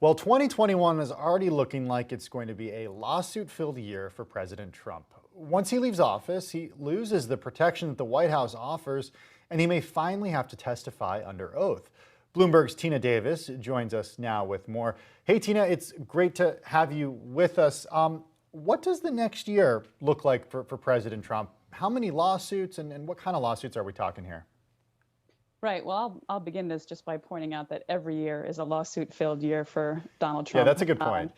Well, 2021 is already looking like it's going to be a lawsuit-filled year for President Trump. Once he leaves office, he loses the protection that the White House offers, and he may finally have to testify under oath. Bloomberg's Tina Davis joins us now with more. Hey, Tina, it's great to have you with us. What does the next year look like for President Trump? How many lawsuits and what kind of lawsuits are we talking here? Right. Well, I'll begin this just by pointing out that every year is a lawsuit-filled year for Donald Yeah, Trump. that's a good point.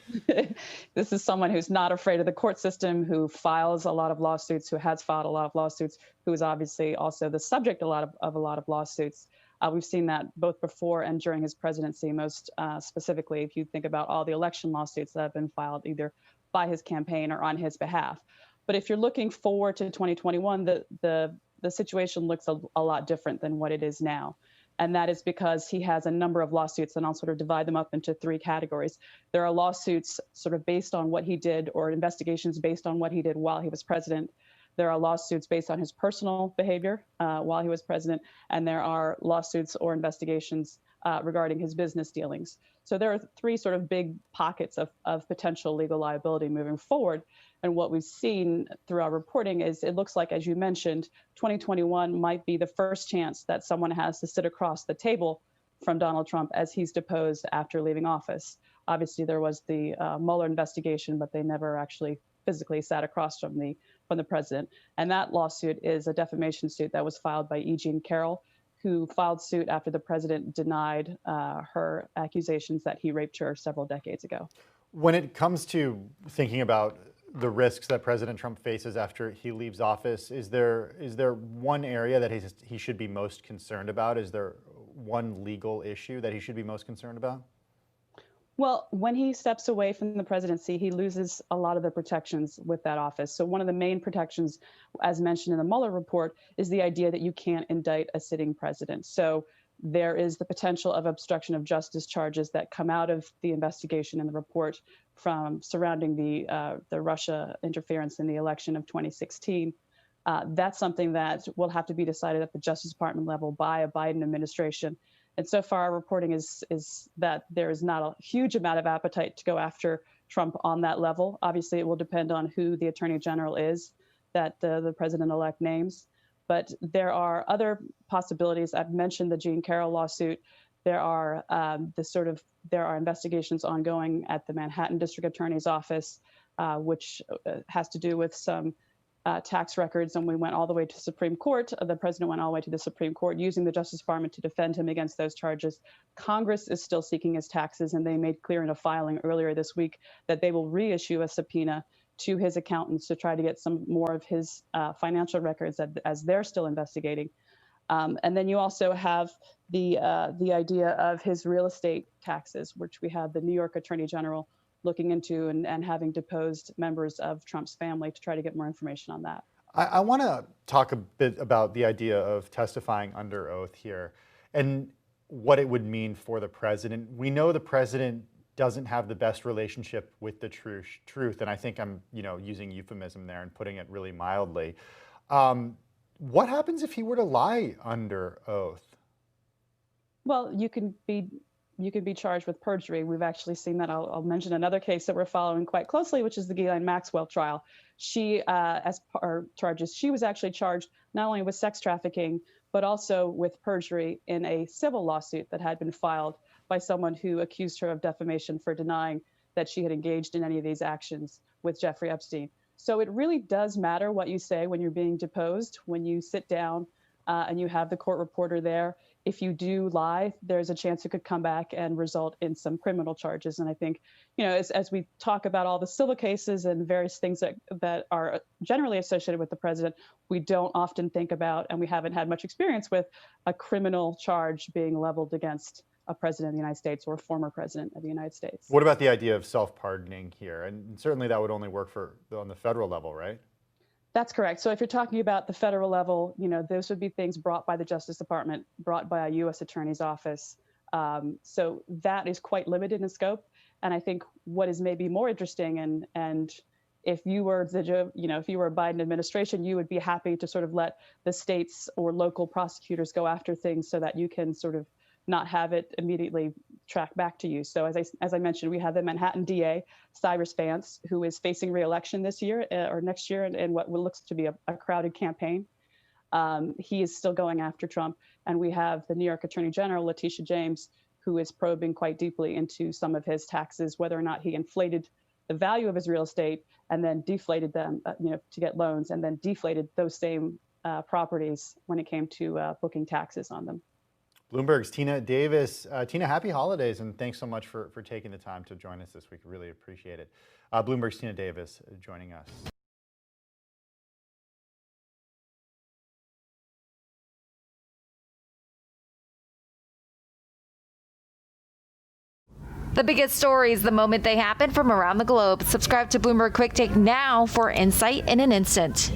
This is someone who's not afraid of the court system, who files a lot of lawsuits, who has filed a lot of lawsuits, who is obviously also the subject of a lot of lawsuits. We've seen that both before and during his presidency, most specifically if you think about all the election lawsuits that have been filed either by his campaign or on his behalf. But if you're looking forward to 2021, the situation looks a lot different than what it is now. And that is because he has a number of lawsuits, and I'll sort of divide them up into three categories. There are lawsuits sort of based on what he did, or investigations based on what he did while he was president. There are lawsuits based on his personal behavior while he was president, and there are lawsuits or investigations regarding his business dealings. So there are three sort of big pockets of potential legal liability moving forward. And what we've seen through our reporting is it looks like, as you mentioned, 2021 might be the first chance that someone has to sit across the table from Donald Trump as he's deposed after leaving office. Obviously, there was the Mueller investigation, but they never actually physically sat across from the president. And that lawsuit is a defamation suit that was filed by Carroll, who filed suit after the president denied her accusations that he raped her several decades ago. When it comes to thinking about the risks that President Trump faces after he leaves office, is there one area that he should be most concerned about? Is there one legal issue that he should be most concerned about? Well, when he steps away from the presidency, he loses a lot of the protections with that office. So one of the main protections, as mentioned in the Mueller report, is the idea that you can't indict a sitting president. So there is the potential of obstruction of justice charges that come out of the investigation in the report from surrounding the Russia interference in the election of 2016. That's something that will have to be decided at the Justice Department level by a Biden administration. And so far, our reporting is that there is not a huge amount of appetite to go after Trump on that level. Obviously, it will depend on who the attorney general is that the president-elect names. But there are other possibilities. I've mentioned the Jean Carroll lawsuit. There are there are investigations ongoing at the Manhattan District Attorney's Office, which has to do with some tax records, and we went all the way to Supreme Court. The president went all the way to the Supreme Court using the Justice Department to defend him against those charges. Congress is still seeking his taxes, and they made clear in a filing earlier this week that they will reissue a subpoena to his accountants to try to get some more of his financial records as they're still investigating. And then you also have the idea of his real estate taxes, which we have the New York Attorney General looking into and having deposed members of Trump's family to try to get more information on that. I want to talk a bit about the idea of testifying under oath here and what it would mean for the president. We know the president doesn't have the best relationship with the truth, and I think I'm using euphemism there and putting it really mildly. What happens if he were to lie under oath? Well, you can be charged with perjury. We've actually seen that. I'll mention another case that we're following quite closely, which is the Ghislaine Maxwell trial. She, as part charges, she was actually charged not only with sex trafficking, but also with perjury in a civil lawsuit that had been filed by someone who accused her of defamation for denying that she had engaged in any of these actions with Jeffrey Epstein. So it really does matter what you say when you're being deposed, when you sit down and you have the court reporter there. If you do lie, there's a chance it could come back and result in some criminal charges. And I think, as we talk about all the civil cases and various things that are generally associated with the president, we don't often think about, and we haven't had much experience with, a criminal charge being leveled against a president of the United States or a former president of the United States. What about the idea of self-pardoning here? And certainly that would only work on the federal level, right? That's correct. So if you're talking about the federal level, those would be things brought by the Justice Department, brought by a U.S. Attorney's Office. So that is quite limited in scope. And I think what is maybe more interesting, and if you were if you were a Biden administration, you would be happy to sort of let the states or local prosecutors go after things so that you can sort of not have it immediately track back to you. So as I mentioned, we have the Manhattan DA, Cyrus Vance, who is facing re-election this year or next year in what looks to be a crowded campaign. He is still going after Trump. And we have the New York Attorney General, Letitia James, who is probing quite deeply into some of his taxes, whether or not he inflated the value of his real estate and then deflated them, to get loans, and then deflated those same properties when it came to booking taxes on them. Bloomberg's Tina Davis. Tina, happy holidays, and thanks so much for taking the time to join us this week. Really appreciate it. Bloomberg's Tina Davis joining us. The biggest stories the moment they happen from around the globe. Subscribe to Bloomberg Quick Take now for insight in an instant.